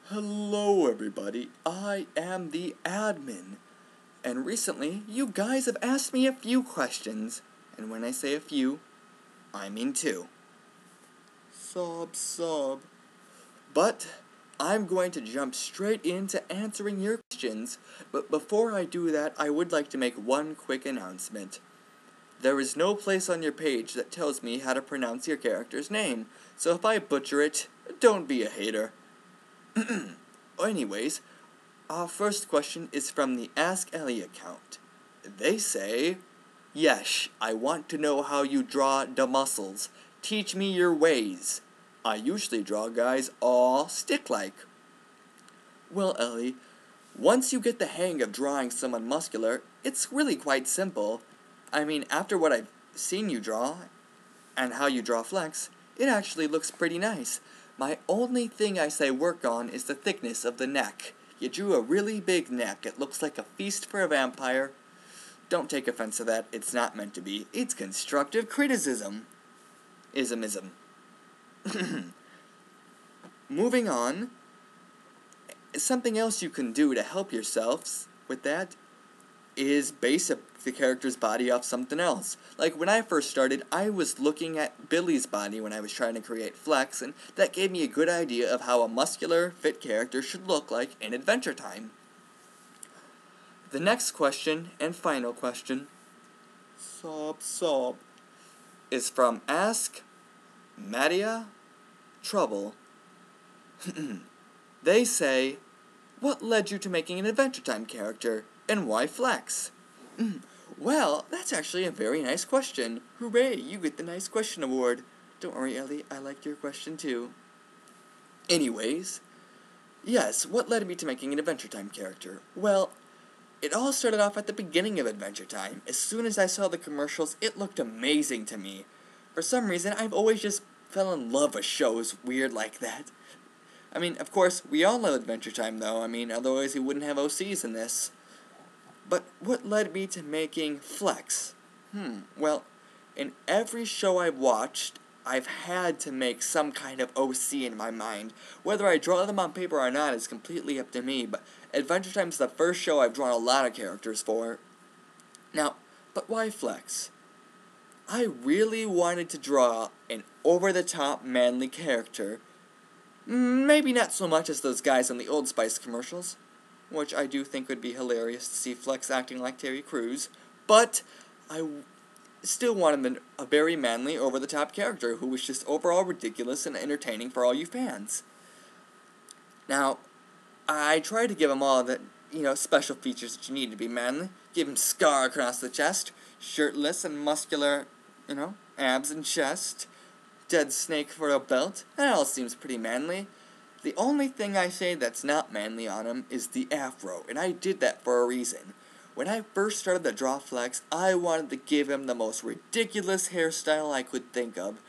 Hello everybody, I am the admin, and recently you guys have asked me a few questions, and when I say a few, I mean two. Sob. But I'm going to jump straight into answering your questions, but before I do that, I would like to make one quick announcement. There is no place on your page that tells me how to pronounce your character's name, so if I butcher it, don't be a hater. Anyways, our first question is from the Ask Ellie account. They say, "Yesh, I want to know how you draw the muscles. Teach me your ways. I usually draw guys all stick-like." Well, Ellie, once you get the hang of drawing someone muscular, it's really quite simple. I mean, after what I've seen you draw, and how you draw Flex, it actually looks pretty nice. My only thing I say work on is the thickness of the neck. You drew a really big neck. It looks like a feast for a vampire. Don't take offense to that. It's not meant to be. It's constructive criticism. Ism. Moving on. Something else you can do to help yourselves with that is base the character's body off something else. Like when I first started, I was looking at Billy's body when I was trying to create Flex, and that gave me a good idea of how a muscular, fit character should look like in Adventure Time. The next question, and final question, sob, is from Ask Madia Trouble. They say, "What led you to making an Adventure Time character, and why Flex?" Well, that's actually a very nice question. Hooray, you get the Nice Question Award. Don't worry, Ellie, I liked your question too. Anyways, yes, what led me to making an Adventure Time character? Well, it all started off at the beginning of Adventure Time. As soon as I saw the commercials, it looked amazing to me. For some reason, I've always just fell in love with shows weird like that. I mean, of course, we all love Adventure Time, though. I mean, otherwise we wouldn't have OCs in this. But what led me to making Flex? Well, in every show I've watched, I've had to make some kind of OC in my mind. Whether I draw them on paper or not is completely up to me, but Adventure Time's the first show I've drawn a lot of characters for. Now, but why Flex? I really wanted to draw an over-the-top manly character. Maybe not so much as those guys in the Old Spice commercials, which I do think would be hilarious to see Flex acting like Terry Crews, but I still wanted a very manly, over-the-top character who was just overall ridiculous and entertaining for all you fans. Now, I tried to give him all the, special features that you need to be manly. Give him scar across the chest, shirtless and muscular, abs and chest, dead snake for a belt. That all seems pretty manly. The only thing I say that's not manly on him is the afro, and I did that for a reason. When I first started to draw Flex, I wanted to give him the most ridiculous hairstyle I could think of,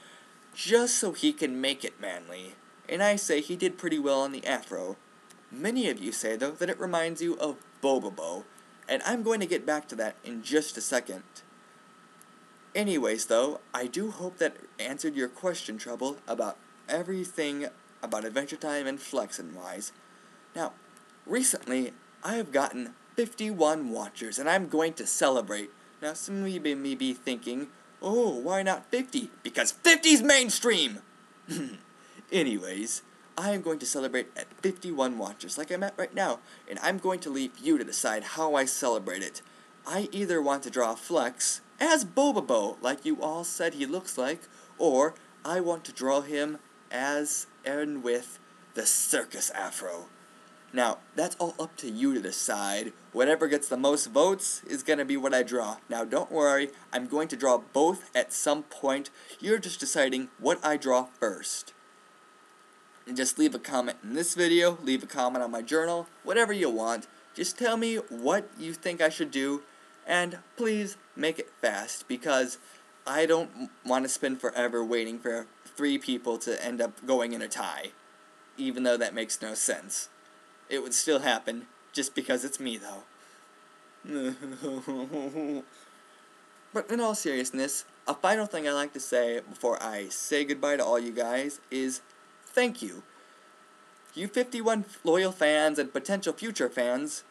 just so he can make it manly. And I say he did pretty well on the afro. Many of you say, though, that it reminds you of Bobobo, and I'm going to get back to that in just a second. Anyways, though, I do hope that answered your question, Trouble, about everything about Adventure Time and Flex and wise. Now, recently, I have gotten 51 watchers, and I'm going to celebrate. Now, some of you may be thinking, oh, why not 50? Because 50's mainstream! Anyways, I am going to celebrate at 51 watchers, like I'm at right now, and I'm going to leave you to decide how I celebrate it. I either want to draw Flex as Bobobo, like you all said he looks like, or I want to draw him as and with the circus afro. Now, that's all up to you to decide. Whatever gets the most votes is going to be what I draw. Now, don't worry, I'm going to draw both at some point. You're just deciding what I draw first. And just leave a comment in this video, leave a comment on my journal, whatever you want. Just tell me what you think I should do, and please make it fast, because I don't want to spend forever waiting for 3 people to end up going in a tie, even though that makes no sense. It would still happen, just because it's me, though. But in all seriousness, a final thing I like to say before I say goodbye to all you guys is thank you. You 51 loyal fans and potential future fans,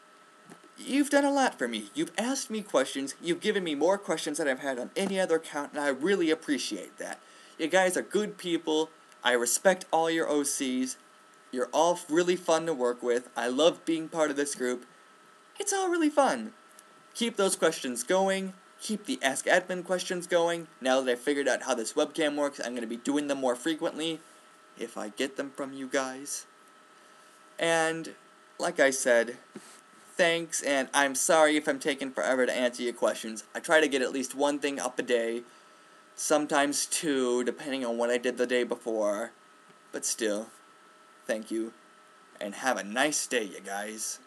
you've done a lot for me. You've asked me questions, you've given me more questions than I've had on any other account, and I really appreciate that. You guys are good people. I respect all your OCs. You're all really fun to work with. I love being part of this group. It's all really fun. Keep those questions going. Keep the Ask Admin questions going. Now that I've figured out how this webcam works, I'm going to be doing them more frequently, if I get them from you guys. And, like I said, thanks, and I'm sorry if I'm taking forever to answer your questions. I try to get at least one thing up a day, sometimes two, depending on what I did the day before. But still, thank you, and have a nice day, you guys.